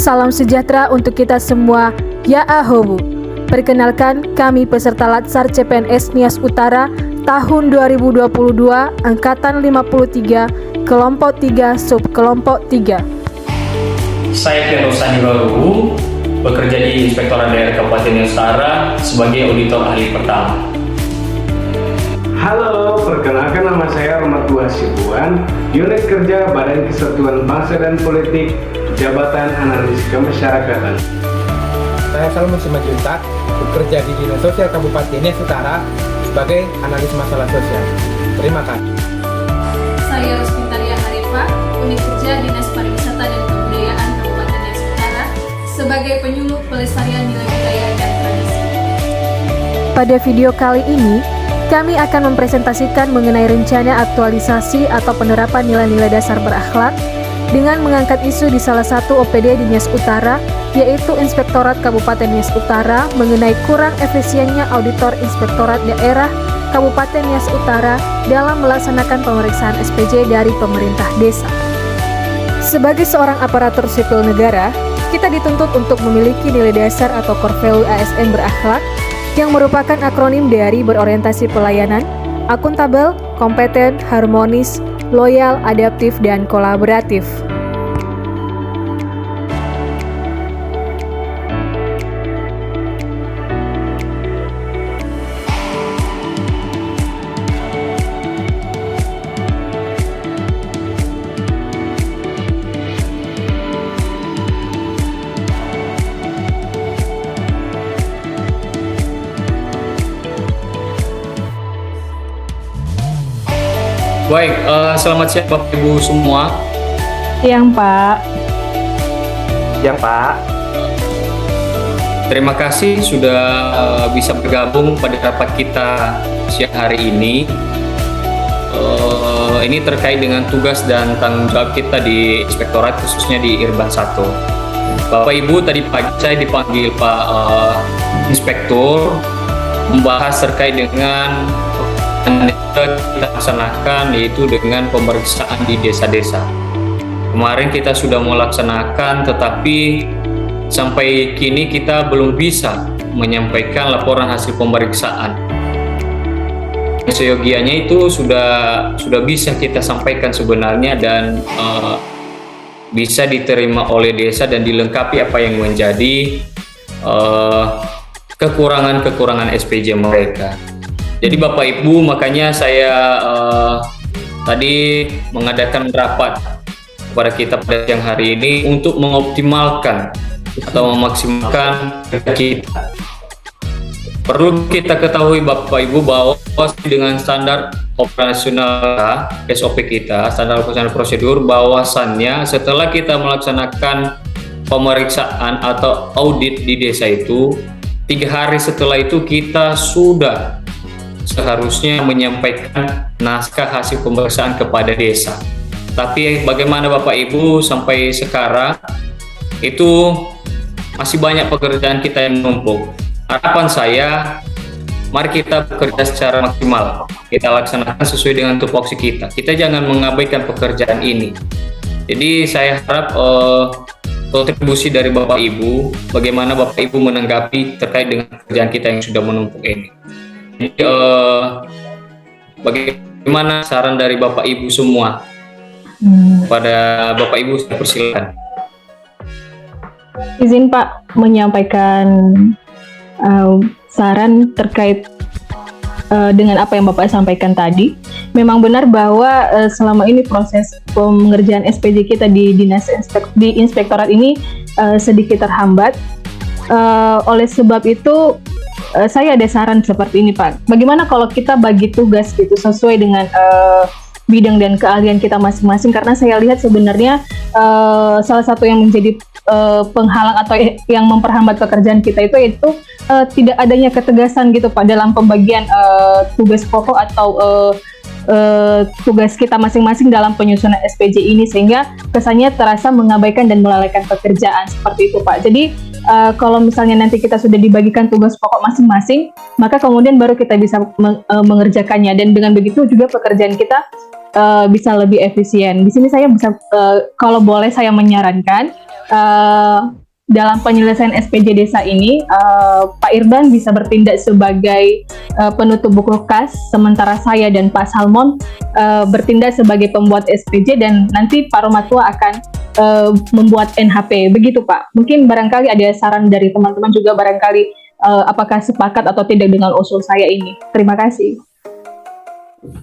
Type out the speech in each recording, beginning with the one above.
Salam sejahtera untuk kita semua, ya ahobu. Perkenalkan, kami peserta Latsar CPNS Nias Utara tahun 2022, Angkatan 53, Kelompok 3, Subkelompok 3. Saya Firosani Baru, bekerja di Inspektorat Daerah Kabupaten Nias Utara sebagai auditor ahli pertama. Halo, perkenalkan nama saya Romatua Sibuan, Unit Kerja Badan Kesatuan Bangsa dan Politik, Jabatan Analis Kemasyarakatan. Saya Salmun Simajuntak, bekerja di Dinas Sosial Kabupaten Nias Utara sebagai analis masalah sosial. Terima kasih. Saya Rospintalia Harifah, Unit Kerja Dinas Pariwisata dan Kebudayaan Kabupaten Nias Utara sebagai penyuluh pelestarian nilai budaya dan tradisi. Pada video kali ini, kami akan mempresentasikan mengenai rencana aktualisasi atau penerapan nilai-nilai dasar berakhlak dengan mengangkat isu di salah satu OPD di Nias Utara, yaitu Inspektorat Kabupaten Nias Utara mengenai kurang efisiennya auditor Inspektorat Daerah Kabupaten Nias Utara dalam melaksanakan pemeriksaan SPJ dari pemerintah desa. Sebagai seorang aparatur sipil negara, kita dituntut untuk memiliki nilai dasar atau core value ASN berakhlak yang merupakan akronim dari berorientasi pelayanan, akuntabel, kompeten, harmonis, loyal, adaptif, dan kolaboratif. Baik, selamat siang Bapak Ibu semua. Siang, Pak. Terima kasih sudah bisa bergabung pada rapat kita siang hari ini. Ini terkait dengan tugas dan tanggung jawab kita di Inspektorat, khususnya di Irban 1. Bapak Ibu, tadi pagi saya dipanggil Pak Inspektur membahas terkait dengan kita laksanakan, yaitu dengan pemeriksaan di desa-desa. Kemarin kita sudah melaksanakan, tetapi sampai kini kita belum bisa menyampaikan laporan hasil pemeriksaan. Seyogianya itu sudah bisa kita sampaikan sebenarnya, dan bisa diterima oleh desa dan dilengkapi apa yang menjadi kekurangan SPJ mereka. Jadi Bapak Ibu, makanya saya tadi mengadakan rapat kepada kita pada siang hari ini untuk mengoptimalkan atau memaksimalkan kita. Perlu kita ketahui Bapak Ibu bahwa dengan standar operasional SOP kita, standar operasional prosedur, bahwasannya setelah kita melaksanakan pemeriksaan atau audit di desa itu, 3 hari setelah itu kita sudah seharusnya menyampaikan naskah hasil pemeriksaan kepada desa. Tapi bagaimana Bapak Ibu, sampai sekarang itu masih banyak pekerjaan kita yang menumpuk. Harapan saya, mari kita bekerja secara maksimal. Kita laksanakan sesuai dengan tupoksi kita. Kita jangan mengabaikan pekerjaan ini. Jadi saya harap kontribusi dari Bapak Ibu, bagaimana Bapak Ibu menanggapi terkait dengan pekerjaan kita yang sudah menumpuk ini. Jadi, bagaimana saran dari Bapak Ibu semua? Pada Bapak Ibu, saya persilakan. Izin Pak menyampaikan saran terkait dengan apa yang Bapak sampaikan tadi. Memang benar bahwa selama ini proses pengerjaan SPJ kita di Inspektorat ini sedikit terhambat. Oleh sebab itu, saya ada saran seperti ini Pak. Bagaimana kalau kita bagi tugas gitu sesuai dengan bidang dan keahlian kita masing-masing, karena saya lihat sebenarnya salah satu yang menjadi penghalang atau yang memperhambat pekerjaan kita itu tidak adanya ketegasan gitu Pak dalam pembagian tugas pokok atau tugas kita masing-masing dalam penyusunan SPJ ini, sehingga kesannya terasa mengabaikan dan melalaikan pekerjaan seperti itu Pak. Jadi kalau misalnya nanti kita sudah dibagikan tugas pokok masing-masing, maka kemudian baru kita bisa mengerjakannya, dan dengan begitu juga pekerjaan kita bisa lebih efisien. Di sini saya bisa, kalau boleh saya menyarankan, dalam penyelesaian SPJ desa ini, Pak Irdan bisa bertindak sebagai penutup buku kas, sementara saya dan Pak Salmon bertindak sebagai pembuat SPJ, dan nanti Pak Romatua akan membuat NHP. Begitu Pak. Mungkin barangkali ada saran dari teman-teman juga, barangkali apakah sepakat atau tidak dengan usul saya ini. Terima kasih.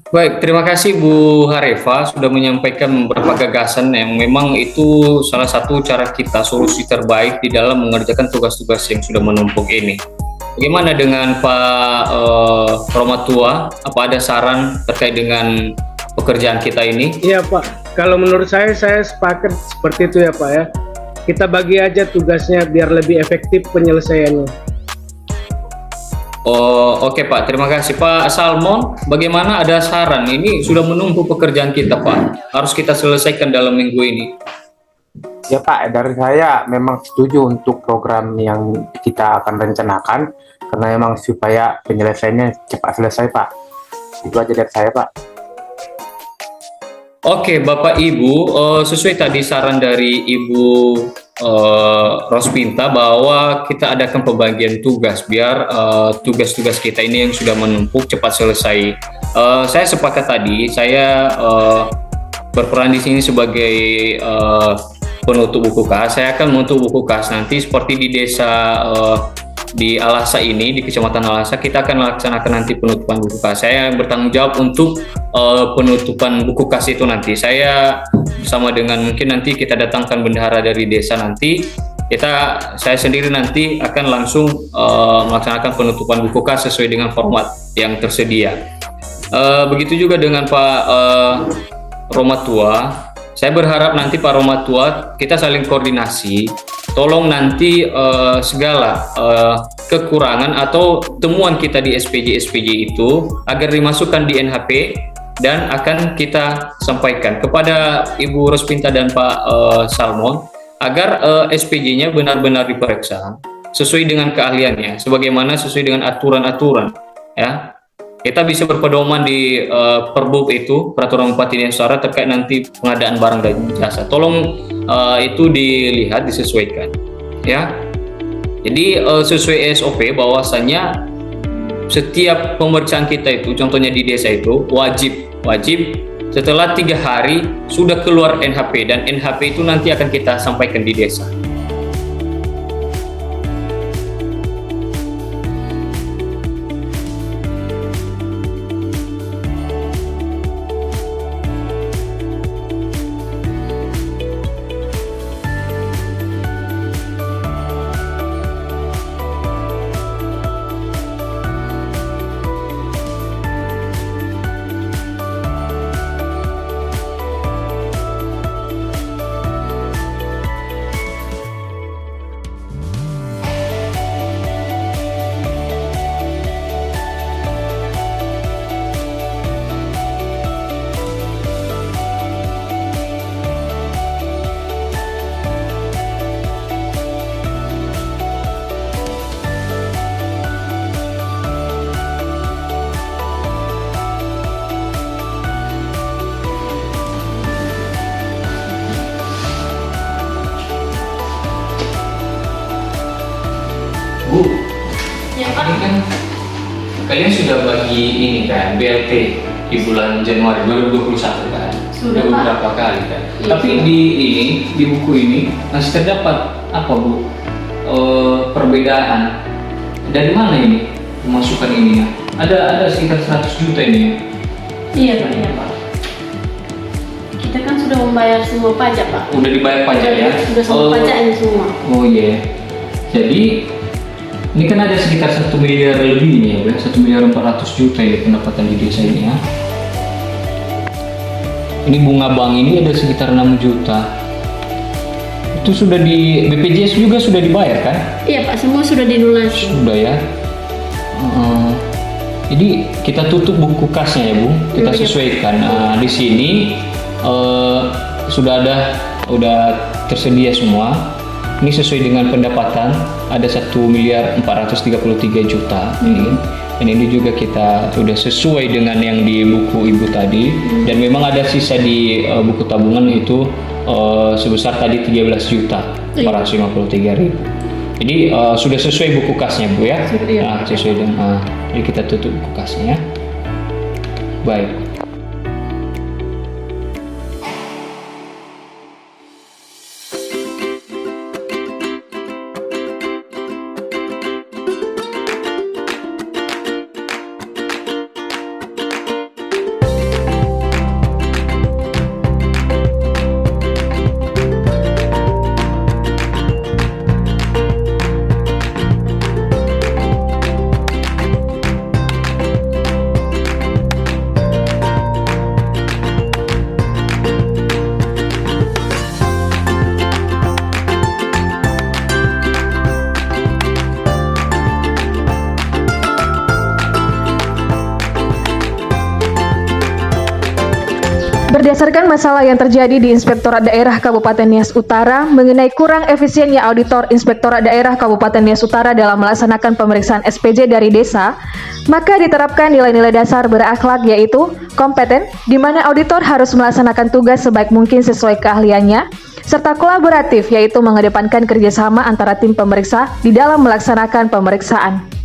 Baik, terima kasih Bu Harefa sudah menyampaikan beberapa gagasan yang memang itu salah satu cara kita, solusi terbaik di dalam mengerjakan tugas-tugas yang sudah menumpuk ini. Bagaimana dengan Pak Romatua? Apa ada saran terkait dengan pekerjaan kita ini? Iya Pak, kalau menurut saya sepakat seperti itu ya Pak ya. Kita bagi aja tugasnya biar lebih efektif penyelesaiannya. Oh, oke Pak, terima kasih Pak Salmon. Bagaimana, ada saran? Ini sudah menumpuk pekerjaan kita Pak, harus kita selesaikan dalam minggu ini. Ya Pak, dari saya memang setuju untuk program yang kita akan rencanakan, karena memang supaya penyelesaiannya cepat selesai Pak. Itu aja dari saya Pak. Oke Bapak Ibu, sesuai tadi saran dari Ibu Rospinta bahwa kita adakan pembagian tugas biar tugas-tugas kita ini yang sudah menumpuk cepat selesai. Saya sepakat tadi, saya berperan di sini sebagai penutup buku kas. Saya akan menutup buku kas nanti seperti di desa di Alasa ini, di Kecamatan Alasa, kita akan melaksanakan nanti penutupan buku kas. Saya bertanggung jawab untuk penutupan buku kas itu nanti. Saya bersama dengan mungkin nanti kita datangkan bendahara dari desa nanti. Saya sendiri nanti akan langsung melaksanakan penutupan buku kas sesuai dengan format yang tersedia. Begitu juga dengan Pak Romatua. Saya berharap nanti Pak Romatua kita saling koordinasi. Tolong nanti segala kekurangan atau temuan kita di SPJ itu agar dimasukkan di NHP dan akan kita sampaikan kepada Ibu Rospinta dan Pak Salmon agar SPJ-nya benar-benar diperiksa sesuai dengan keahliannya, sebagaimana sesuai dengan aturan-aturan ya. Kita bisa berpedoman di Perbub itu, Peraturan Bupati Desa Utara terkait nanti pengadaan barang dan jasa. Tolong itu dilihat, disesuaikan ya. Jadi sesuai SOP bahwasannya setiap pemeriksaan kita itu, contohnya di desa itu wajib setelah 3 hari sudah keluar NHP, dan NHP itu nanti akan kita sampaikan di desa. Bu, Ya Pak. ini kan kalian sudah bagi ini kan BLT di bulan Januari 2021 kan? Sudah, Pak. beberapa kali kan. Iya. Tapi di buku ini masih terdapat apa Bu? Perbedaan. Dari mana ini pemasukan ini? Ada sekitar 100 juta ini ya? Iya Pak, iya Pak. Kita kan sudah membayar semua pajak Pak. Udah dibayar pajak ya? Sudah semua pajak ini semua. Oh iya. Jadi ini kan ada sekitar 1 miliar lebih nih ya, 1 miliar 400 juta ya pendapatan di desa ini ya. Ini bunga bank ini ada sekitar 6 juta. Itu sudah di BPJS juga sudah dibayar kan? Iya Pak, semua sudah dilunasi. Sudah ya. Jadi kita tutup buku kasnya ya Bu, kita Iya. sesuaikan. Nah, di sini udah tersedia semua. Ini sesuai dengan pendapatan, ada 1 miliar 433 juta ini. Dan ini juga kita udah sesuai dengan yang di buku Ibu tadi. Dan memang ada sisa di buku tabungan itu sebesar tadi 13.453.000. Jadi sudah sesuai buku kasnya Bu ya? Nah, sesuai dengan jadi kita tutup buku kasnya ya. Baik. Berdasarkan masalah yang terjadi di Inspektorat Daerah Kabupaten Nias Utara mengenai kurang efisiennya auditor Inspektorat Daerah Kabupaten Nias Utara dalam melaksanakan pemeriksaan SPJ dari desa, maka diterapkan nilai-nilai dasar berakhlak yaitu kompeten, di mana auditor harus melaksanakan tugas sebaik mungkin sesuai keahliannya, serta kolaboratif yaitu mengedepankan kerjasama antara tim pemeriksa di dalam melaksanakan pemeriksaan.